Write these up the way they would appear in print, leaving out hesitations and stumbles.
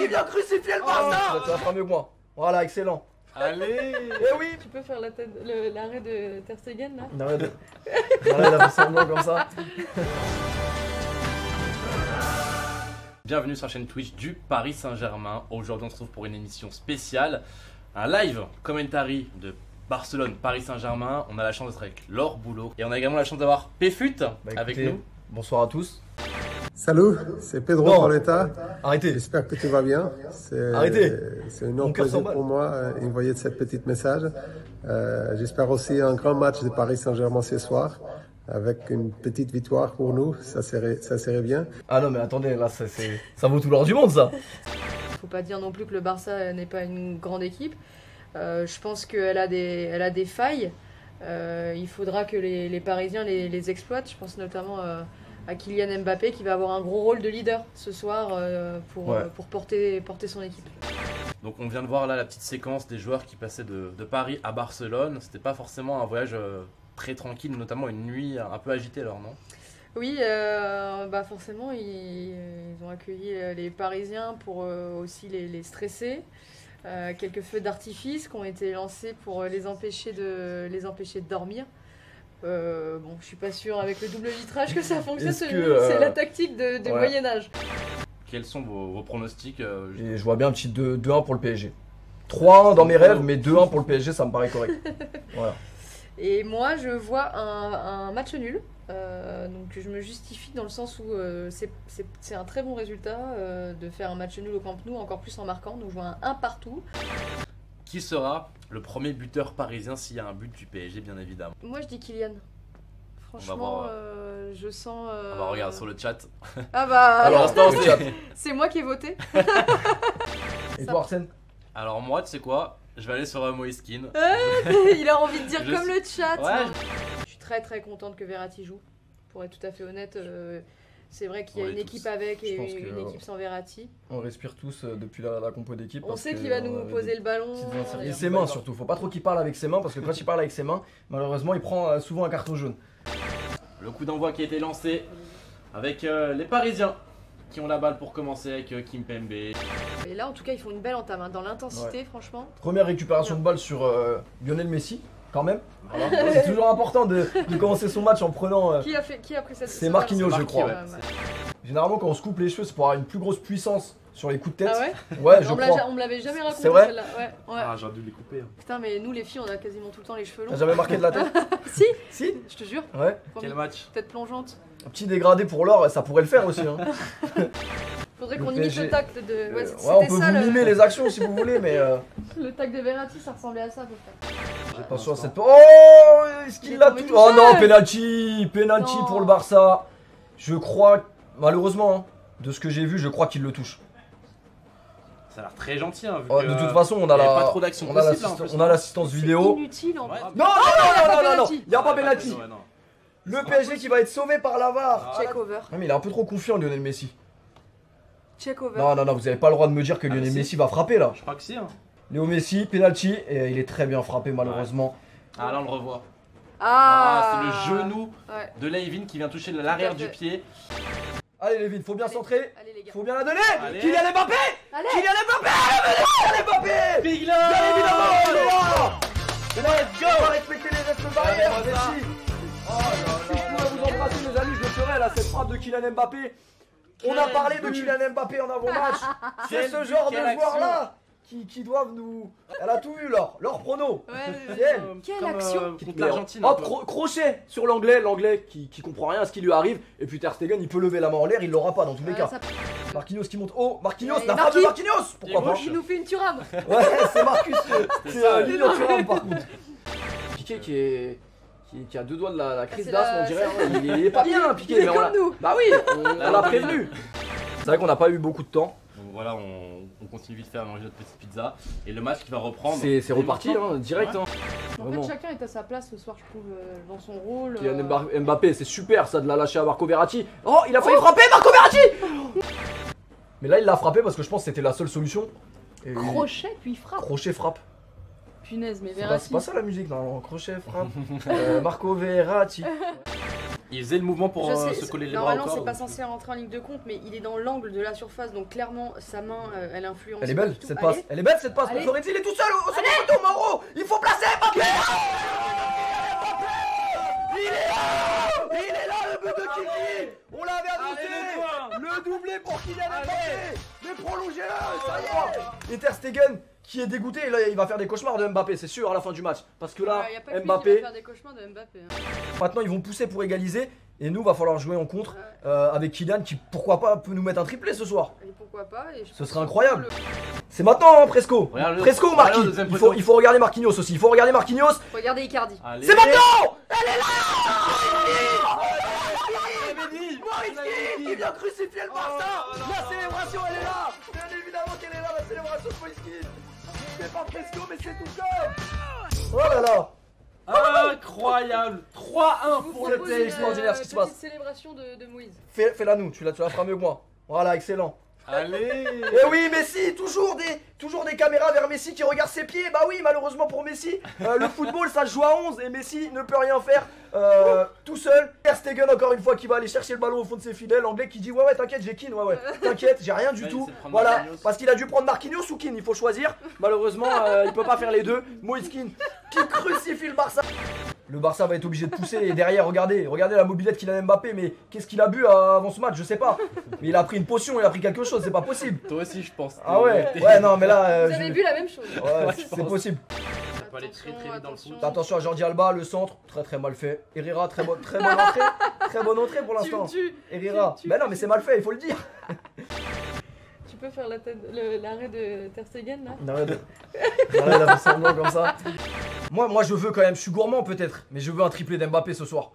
il vient crucifier le Barça. Tu vas faire mieux que moi. Voilà, excellent. Allez. Eh oui. Tu peux faire l'arrêt de Ter Stegen là? Arrête de... Voilà, il a fait semblant comme ça. Bienvenue sur la chaîne Twitch du Paris Saint-Germain. Aujourd'hui on se retrouve pour une émission spéciale, un live commentary de Barcelone Paris Saint-Germain. On a la chance d'être avec Laure Boulot et on a également la chance d'avoir Péfut avec nous. Bonsoir à tous. Salut, c'est Pedro Pauletta. Arrêtez. J'espère que tu vas bien. Arrêtez. C'est un énorme plaisir pour moi d'envoyer cette petite message. J'espère aussi un grand match de Paris Saint-Germain ce soir. Avec une petite victoire pour nous, ça serait bien. Ah non mais attendez, là ça vaut tout l'or du monde ça. Faut pas dire non plus que le Barça n'est pas une grande équipe. Je pense qu'elle a des failles. Il faudra que les Parisiens les exploitent. Je pense notamment à Kylian Mbappé qui va avoir un gros rôle de leader ce soir pour porter son équipe. Donc on vient de voir là la petite séquence des joueurs qui passaient de Paris à Barcelone. C'était pas forcément un voyage très tranquille, notamment une nuit un peu agitée alors, non? Oui, forcément ils ont accueilli les Parisiens pour aussi les stresser. Quelques feux d'artifice qui ont été lancés pour les empêcher de dormir. Je suis pas sûre avec le double vitrage que ça fonctionne. C'est la tactique de Moyen-Âge. Quels sont vos pronostics? Et je vois bien un petit 2-1 pour le PSG. 3-1 dans mes rêves, mais 2-1 pour le PSG, ça me paraît correct. Voilà. Et moi, je vois un match nul. Donc je me justifie dans le sens où c'est un très bon résultat de faire un match nul au Camp Nou, encore plus en marquant. Donc je vois un partout. Qui sera le premier buteur parisien s'il y a un but du PSG, bien évidemment? Moi, je dis Kylian. Franchement, je sens. On va regarder sur le chat. Ah bah. Alors, c'est moi qui ai voté. Et toi, Arsène? Alors moi, tu sais quoi? Je vais aller sur Moïskine. Il a envie de dire comme le chat. Ouais. Je suis très très contente que Verratti joue. Pour être tout à fait honnête, c'est vrai qu'il y a une équipe avec et une équipe sans Verratti. On respire tous depuis la compo d'équipe. On sait qu'il va nous poser le ballon. Et ses mains surtout. Faut pas trop qu'il parle avec ses mains parce que quand il parle avec ses mains, malheureusement, il prend souvent un carton jaune. Le coup d'envoi qui a été lancé avec les Parisiens qui ont la balle pour commencer avec Kimpembe. Et là, en tout cas, ils font une belle entame dans l'intensité, franchement. Première récupération de balle sur Lionel Messi, quand même. Voilà. C'est toujours important de commencer son match en prenant. Qui a pris cette? C'est Marquinhos, je crois. Ouais. Généralement, quand on se coupe les cheveux, c'est pour avoir une plus grosse puissance sur les coups de tête. Ah ouais? Ouais, je crois. On me l'avait jamais raconté. C'est vrai? Celle-là. Ouais. Ah, j'ai dû les couper. Putain, mais nous les filles, on a quasiment tout le temps les cheveux longs. T'as jamais marqué de la tête? Si, Si? je te jure. Ouais. Quel match? Tête plongeante. Un petit dégradé pour l'or, ça pourrait le faire aussi. Hein. Faudrait qu'on imite le tact de. Ouais, on peut vous mimer les actions si vous voulez, mais. Le tact de Verratti, ça ressemblait à ça à peu près. J'ai pas sûr à cette. Oh, est-ce qu'il l'a tout? Oh non, penalty pour le Barça. Je crois, malheureusement, hein, de ce que j'ai vu, je crois qu'il le touche. Ça a l'air très gentil. Hein, vu de toute façon, on a pas trop d'action possible. On a l'assistance vidéo. C'est inutile en vrai. Non, il y a pas penalty. Le PSG qui va être sauvé par la VAR. Check over. Non, mais il est un peu trop confiant, Lionel Messi. Check over. Non, vous avez pas le droit de me dire que Lionel Messi va frapper là. Je crois que si. Hein. Léo Messi, penalty, et il est très bien frappé malheureusement. Ah là on le revoit. Ah, c'est le genou de Levin qui vient toucher l'arrière du pied. Allez Levin, faut bien centrer. Allez les gars. Faut bien la donner. Allez. Kylian Mbappé. Allez. Kylian Mbappé. Big Bien évidemment. Let's go. On va respecter les gestes barrières, Allez, Messi. Oh là là. Si je pouvais vous embrasser mes amis, je le ferais là, cette frappe de Kylian Mbappé. On a parlé de Kylian Mbappé en avant-match. C'est ce genre de joueurs là qui doivent nous. Elle a tout vu, Laure prono. C'est elle. Quelle action. Contre l'Argentine. Hop, crochet sur l'anglais qui comprend rien à ce qui lui arrive. Et puis Ter Stegen, il peut lever la main en l'air, il l'aura pas dans tous les cas. Marquinhos qui monte haut. Marquinhos, la frappe de Marquinhos. Pourquoi pas? Il nous fait une Thuram. Ouais, c'est Marcus. C'est Lilian Thuram par contre. Piqué qui a deux doigts de la crise d'asthme, on dirait. Hein. Il est pas bien, Piqué. Il est comme nous. Bah oui, on l'a prévenu. C'est vrai qu'on n'a pas eu beaucoup de temps. Donc voilà, on continue vite fait à manger notre petite pizza. Et le match qui va reprendre. C'est reparti, hein, direct. Ouais. Hein. En fait, chacun est à sa place ce soir, je trouve, dans son rôle. Kylian Mbappé, c'est super ça de la lâcher à Marco Verratti. Oh, il a failli frapper Marco Verratti. Mais là, il l'a frappé parce que je pense que c'était la seule solution. Et crochet puis frappe. Crochet frappe. Punaise, mais C'est Verratti. pas ça la musique, non. Crochet frappe. Marco Verratti. Il faisait le mouvement pour se coller les bras au Normalement, corps. c'est pas censé rentrer en ligne de compte, mais il est dans l'angle de la surface, donc clairement, sa main, elle influence. Elle est belle tout. cette passe. Elle est belle cette passe. Allez. Florenzi, il est tout seul au second poteau, Mauro. Il faut placer Mbappé. Il est là. Il est là, le but de Kiki. On l'avait annoncé. Le doublé pour Kylian Mbappé. Mais prolongez-le, ça y est. Et Ter Stegen qui est dégoûté, et là il va faire des cauchemars de Mbappé, c'est sûr, à la fin du match. Parce que là, Y a pas que lui qui Mbappé, va faire des cauchemars de Mbappé. Hein. maintenant ils vont pousser pour égaliser. Et nous, va falloir jouer en contre avec Kylian qui, pourquoi pas, peut nous mettre un triplé ce soir. Et pourquoi pas Ce serait incroyable. C'est maintenant, hein, Presco. Regarde-le. Presco ou Marquinhos. Il faut regarder Marquinhos aussi. Il faut regarder Marquinhos. Regardez Icardi. C'est maintenant. Elle est là. Il vient crucifier le Barça. La célébration, elle est là. Bien évidemment qu'elle est là, la célébration de Moïskine. C'est pas Presco, mais c'est tout comme. Oh là là. Incroyable. 3-1 pour le PSG. extraordinaire ce qui se passe. Petite célébration de Moïse. Fais-la nous, tu la feras mieux que moi. Voilà, excellent. Allez. Et oui, Messi, toujours des caméras vers Messi qui regarde ses pieds. Bah oui, malheureusement pour Messi, le football ça se joue à 11 et Messi ne peut rien faire tout seul. Ter Stegen encore une fois qui va aller chercher le ballon au fond de ses filets. L'anglais qui dit ouais t'inquiète, j'ai Keane, ouais t'inquiète, j'ai rien du tout. Voilà, parce qu'il a dû prendre Marquinhos ou Keane, il faut choisir. Malheureusement, il peut pas faire les deux. Moïse Keane qui crucifie le Barça. Le Barça va être obligé de pousser et derrière, regardez la mobilette qu'il a Mbappé, mais qu'est-ce qu'il a bu avant ce match, je sais pas. Mais il a pris une potion, il a pris quelque chose, c'est pas possible. Toi aussi, je pense. Ah ouais, non mais là. Vous avez bu la même chose. Ouais, c'est possible. On peut aller très vite dans le foot. Attention à Jordi Alba, le centre, très mal fait. Herrera, très bonne entrée. Très bonne entrée pour l'instant. Herrera. Ben non, mais c'est mal fait, il faut le dire. Tu peux faire l'arrêt de Ter Stegen là? L'arrêt d'un semblant comme ça. Moi je veux quand même, je suis gourmand peut-être, mais je veux un triplé d'Mbappé ce soir.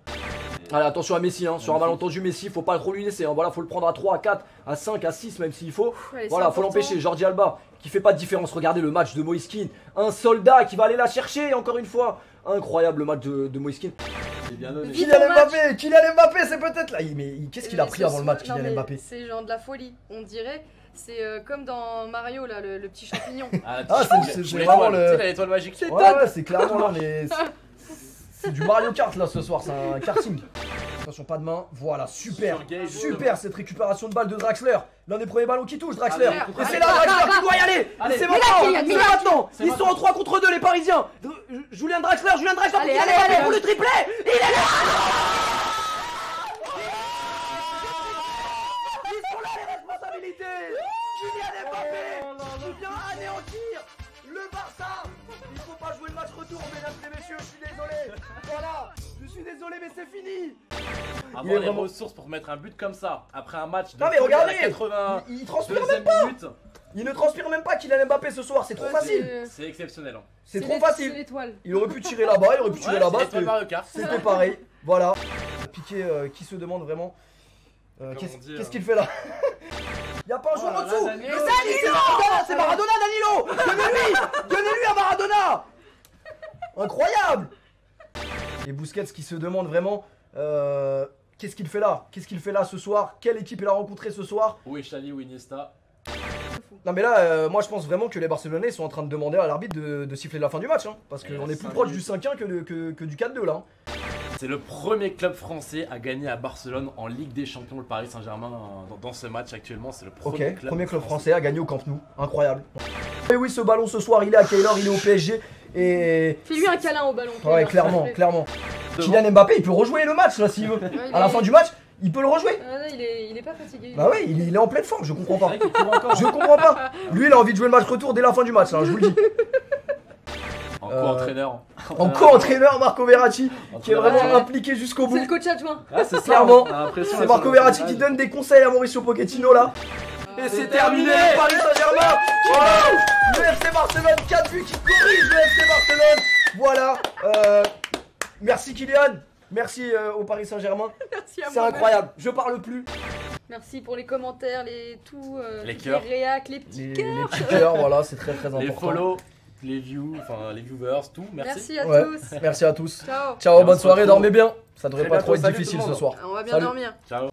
Allez, attention à Messi, hein. Sur un malentendu Messi, faut pas trop lui laisser. Hein. Voilà, faut le prendre à 3, à 4, à 5, à 6 même s'il faut. Allez, voilà, faut l'empêcher. Jordi Alba qui fait pas de différence. Regardez le match de Moïse Keane. Un soldat qui va aller la chercher encore une fois. Incroyable le match de Moïse Keane. C'est bien donné. Kylian Mbappé, c'est peut-être là. Mais qu'est-ce qu'il a pris avant le match, Kylian Mbappé? C'est genre de la folie, on dirait. C'est comme dans Mario là, le petit champignon. C'est vraiment l'étoile magique. Ouais, c'est clairement là, mais c'est du Mario Kart là ce soir, c'est un karting. Attention, pas de main, voilà, super cette récupération de balle de Draxler. L'un des premiers ballons qui touche, Draxler. Et c'est là Draxler qui doit y aller. C'est maintenant. Ils sont en 3 contre 2 les Parisiens. Julien Draxler allez, pour le triplé. Il est là. Ils sont là les responsabilités. Kylian Mbappé qui vient anéantir le Barça. Il faut pas jouer le match retour, mesdames et messieurs, je suis désolé. Voilà, je suis désolé, mais c'est fini. Avoir les ressources pour mettre un but comme ça après un match de non mais regardez, 80 il transpire même pas. Il ne transpire même pas Kylian Mbappé ce soir, c'est trop facile. C'est exceptionnel. Hein. C'est trop facile. L'étoile. Il aurait pu tirer là-bas, il aurait pu tirer là-bas. C'était pareil. Voilà. Piqué qui se demande vraiment qu'est-ce qu'il fait là. Y'a pas un joueur en dessous. C'est Maradona, Danilo. Donnez-lui à Maradona. Incroyable. Et Busquets qui se demande vraiment qu'est-ce qu'il fait là? Qu'est-ce qu'il fait là ce soir? Quelle équipe il a rencontré ce soir? Où est Xavi, où est Iniesta? Non mais là, moi je pense vraiment que les Barcelonais sont en train de demander à l'arbitre de siffler la fin du match, hein, parce qu'on est plus proche du 5-1 que du 4-2 là. Hein. C'est le premier club français à gagner à Barcelone en Ligue des Champions, le Paris Saint-Germain, dans ce match actuellement. C'est le premier club français à gagner au Camp Nou. Incroyable. Et oui, ce ballon ce soir, il est à Keylor, il est au PSG. Et fais-lui un câlin au ballon. Ouais, clairement. Kylian Mbappé, il peut rejouer le match là s'il veut. À la fin du match, il peut le rejouer. Il est pas fatigué. Bah ouais, il est en pleine forme, je comprends pas. Je comprends pas. Lui, il a envie de jouer le match retour dès la fin du match, hein, je vous le dis. En co-entraîneur. En co-entraîneur, Marco Verratti, qui est vraiment impliqué jusqu'au bout. C'est le coach adjoint. C'est clairement. C'est Marco Verratti qui donne des conseils à Mauricio Pochettino là. Et c'est terminé, Paris Saint-Germain. Le FC Barcelone, 4 buts qui corrige le FC Barcelone. Voilà. Merci Kylian. Merci au Paris Saint-Germain. C'est incroyable. Je parle plus. Merci pour les commentaires, les cœurs, les réacs, les petits cœurs. Les petits cœurs, voilà, c'est très important. Les follow, les views, enfin les viewers, tout. Merci à tous. Merci à tous. Ciao. Ciao, bonne soirée, dormez bien. Ça devrait pas trop être difficile ce soir. On va bien dormir. Ciao.